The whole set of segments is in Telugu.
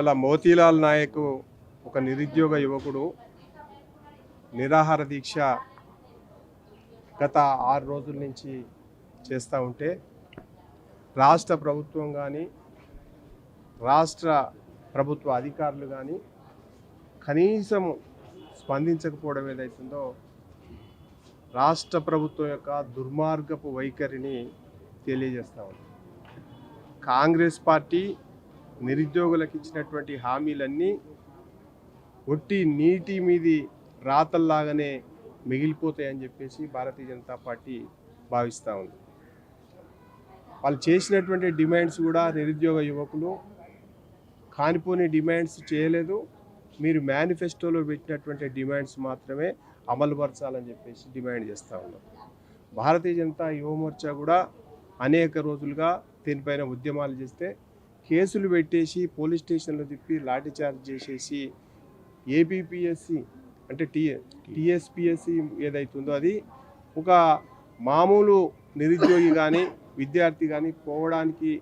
ఇవాళ మోతీలాల్ నాయక్ ఒక నిరుద్యోగ యువకుడు నిరాహార దీక్ష గత 6 రోజుల నుంచి చేస్తూ ఉంటే రాష్ట్ర ప్రభుత్వం కానీ రాష్ట్ర ప్రభుత్వ అధికారులు కానీ కనీసం స్పందించకపోవడం ఏదైతుందో రాష్ట్ర ప్రభుత్వం యొక్క దుర్మార్గపు వైఖరిని తెలియజేస్తూ ఉంది. కాంగ్రెస్ పార్టీ నిరుద్యోగులకు ఇచ్చినటువంటి హామీలన్నీ ఒట్టి నీటి మీది రాతల్లాగానే మిగిలిపోతాయని చెప్పేసి భారతీయ జనతా పార్టీ భావిస్తూ ఉంది. వాళ్ళు చేసినటువంటి డిమాండ్స్ కూడా నిరుద్యోగ యువకులు కానిపోని డిమాండ్స్ చేయలేదు. మీరు మేనిఫెస్టోలో పెట్టినటువంటి డిమాండ్స్ మాత్రమే అమలుపరచాలని చెప్పేసి డిమాండ్ చేస్తూ ఉన్నారు. భారతీయ జనతా యువ మోర్చా కూడా అనేక రోజులుగా దీనిపైన ఉద్యమాలు చేస్తే కేసులు పెట్టేసి పోలీస్ స్టేషన్లో తిప్పి లాఠీచార్జ్ చేసేసి ఏపీపీఎస్సి అంటే టీఎస్పీఎస్సి ఏదైతుందో అది ఒక మామూలు నిరుద్యోగి కానీ విద్యార్థి కానీ పోవడానికి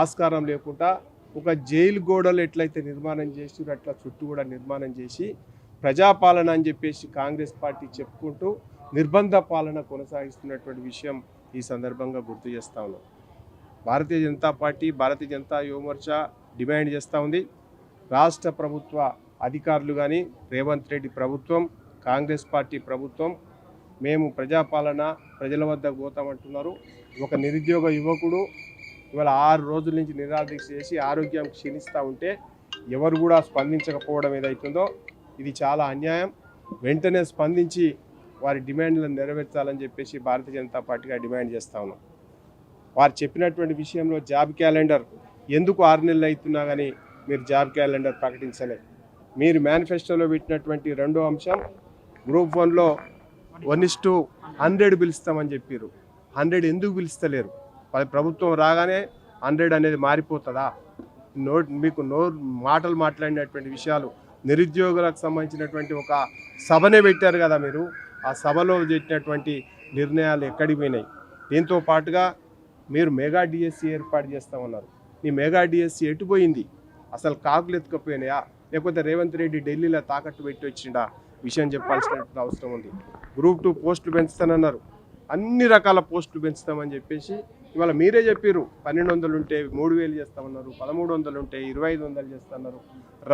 ఆస్కారం లేకుండా ఒక జైలు గోడలు ఎట్లయితే నిర్మాణం చేసి అట్లా చుట్టూ కూడా నిర్మాణం చేసి ప్రజాపాలన అని చెప్పేసి కాంగ్రెస్ పార్టీ చెప్పుకుంటూ నిర్బంధ పాలన కొనసాగిస్తున్నటువంటి విషయం ఈ సందర్భంగా గుర్తు చేస్తూ ఉన్నాం. భారతీయ జనతా పార్టీ భారతీయ జనతా యువ మోర్చా డిమాండ్ చేస్తూ ఉంది. రాష్ట్ర ప్రభుత్వ అధికారులు కానీ రేవంత్ రెడ్డి ప్రభుత్వం కాంగ్రెస్ పార్టీ ప్రభుత్వం మేము ప్రజాపాలన ప్రజల వద్దకు పోతామంటున్నారు. ఒక నిరుద్యోగ యువకుడు ఇవాళ 6 రోజుల నుంచి నిరాదీక్ష చేసి ఆరోగ్యం క్షీణిస్తూ ఉంటే ఎవరు కూడా స్పందించకపోవడం ఏదైతుందో ఇది చాలా అన్యాయం. వెంటనే స్పందించి వారి డిమాండ్లను నెరవేర్చాలని చెప్పేసి భారతీయ జనతా పార్టీగా డిమాండ్ చేస్తూ ఉన్నాం. వారు చెప్పినటువంటి విషయంలో జాబ్ క్యాలెండర్ ఎందుకు 6 నెలలు అవుతున్నా కానీ మీరు జాబ్ క్యాలెండర్ ప్రకటించలేదు. మీరు మేనిఫెస్టోలో పెట్టినటువంటి రెండో అంశం గ్రూప్ 1లో 1:100 పిలుస్తామని చెప్పారు. 100 ఎందుకు పిలుస్తలేరు? ప్రభుత్వం రాగానే 100 అనేది మారిపోతుందా? మీకు మాటలు మాట్లాడినటువంటి విషయాలు నిరుద్యోగులకు సంబంధించినటువంటి ఒక సభనే పెట్టారు కదా మీరు. ఆ సభలో పెట్టినటువంటి నిర్ణయాలు ఎక్కడికి పోయినాయి? దీంతో పాటుగా మీరు మెగా డిఎస్సి ఏర్పాటు చేస్తామన్నారు. నీ మెగా డిఎస్సి ఎటుపోయింది? అసలు కాకులు ఎత్తుకపోయినాయా లేకపోతే రేవంత్ రెడ్డి ఢిల్లీలో తాకట్టు పెట్టి వచ్చిండా? విషయం చెప్పాల్సినటువంటి అవసరం ఉంది. గ్రూప్ 2 పోస్టులు పెంచుతానన్నారు. అన్ని రకాల పోస్టులు పెంచుతామని చెప్పేసి ఇవాళ మీరే చెప్పారు. 1200 ఉంటే 3000 చేస్తామన్నారు, 1300 ఉంటే 2500 చేస్తున్నారు.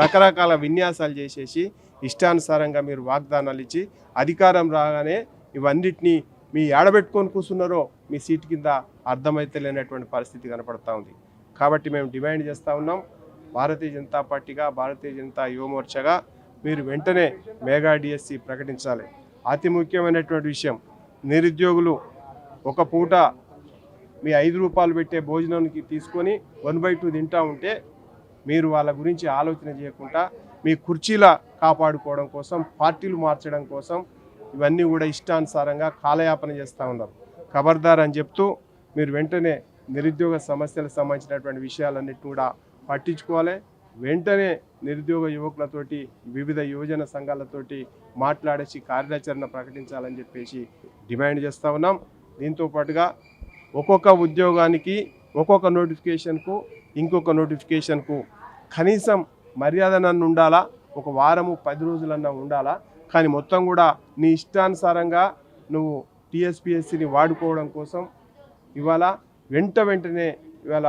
రకరకాల విన్యాసాలు చేసేసి ఇష్టానుసారంగా మీరు వాగ్దానాలు ఇచ్చి అధికారం రాగానే ఇవన్నిటినీ మీ ఏడబెట్టుకొని కూర్చున్నారో మీ సీటు కింద అర్థమైతే లేనటువంటి పరిస్థితి కనపడతా ఉంది. కాబట్టి మేము డిమాండ్ చేస్తూ ఉన్నాం. భారతీయ జనతా పార్టీగా భారతీయ జనతా యువ మోర్చాగా మీరు వెంటనే మెగా డిఎస్సి ప్రకటించాలి. అతి ముఖ్యమైనటువంటి విషయం, నిరుద్యోగులు ఒక పూట మీ 5 రూపాయలు పెట్టే భోజనానికి తీసుకొని 1/2 తింటూ ఉంటే మీరు వాళ్ళ గురించి ఆలోచన చేయకుండా మీ కుర్చీల కాపాడుకోవడం కోసం పార్టీలు మార్చడం కోసం ఇవన్నీ కూడా ఇష్టానుసారంగా కాలయాపన చేస్తూ ఉన్నారు. ఖబర్దార్ అని చెప్తూ మీరు వెంటనే నిరుద్యోగ సమస్యలకు సంబంధించినటువంటి విషయాలన్నిటిని కూడా పట్టించుకోవాలి. వెంటనే నిరుద్యోగ యువకులతోటి వివిధ యువజన సంఘాలతోటి మాట్లాడేసి కార్యాచరణ ప్రకటించాలని చెప్పేసి డిమాండ్ చేస్తూ ఉన్నాం. దీంతో పాటుగా ఒక్కొక్క ఉద్యోగానికి ఒక్కొక్క నోటిఫికేషన్కు ఇంకొక నోటిఫికేషన్కు కనీసం మర్యాద నన్ను ఉండాలా, ఒక వారము 10 రోజులన్నా ఉండాలా. కానీ మొత్తం కూడా నీ ఇష్టానుసారంగా నువ్వు టీఎస్పీఎస్సీని వాడుకోవడం కోసం ఇవాళ వెంటనే ఇవాళ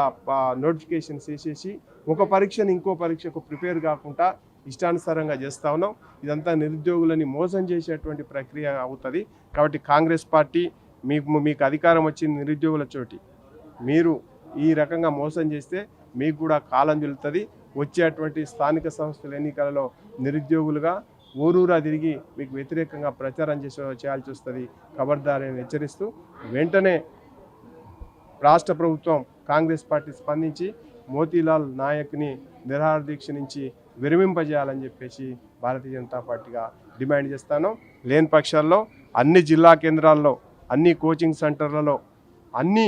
నోటిఫికేషన్స్ వేసేసి ఒక పరీక్షను ఇంకో పరీక్షకు ప్రిపేర్ కాకుండా ఇష్టానుసారంగా చేస్తూ ఉన్నాం. ఇదంతా నిరుద్యోగులని మోసం చేసేటువంటి ప్రక్రియ అవుతుంది. కాబట్టి కాంగ్రెస్ పార్టీ మీకు అధికారం వచ్చింది నిరుద్యోగుల చోటి, మీరు ఈ రకంగా మోసం చేస్తే మీకు కూడా కాలం చెల్లుతుంది. వచ్చేటువంటి స్థానిక సంస్థల ఎన్నికలలో నిరుద్యోగులుగా ఊరూరా తిరిగి మీకు వ్యతిరేకంగా ప్రచారం చేయాల్సి వస్తుంది. ఖబర్దారని హెచ్చరిస్తూ వెంటనే రాష్ట్ర ప్రభుత్వం కాంగ్రెస్ పార్టీ స్పందించి మోతీలాల్ నాయక్ని నిరాహార దీక్ష నుంచి విరమింపజేయాలని చెప్పేసి భారతీయ జనతా పార్టీగా డిమాండ్ చేస్తాను. లేని పక్షాల్లో అన్ని జిల్లా కేంద్రాల్లో అన్ని కోచింగ్ సెంటర్లలో అన్ని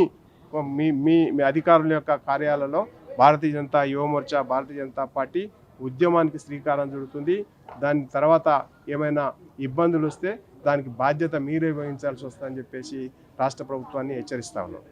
మీ అధికారుల యొక్క కార్యాలయంలో భారతీయ జనతా యువ మోర్చా భారతీయ జనతా పార్టీ ఉద్యమానికి శ్రీకారం చుడుతుంది. దాని తర్వాత ఏమైనా ఇబ్బందులు వస్తే దానికి బాధ్యత మీరే వహించాల్సి వస్తుందని చెప్పేసి రాష్ట్ర ప్రభుత్వాన్ని హెచ్చరిస్తా ఉన్నాం.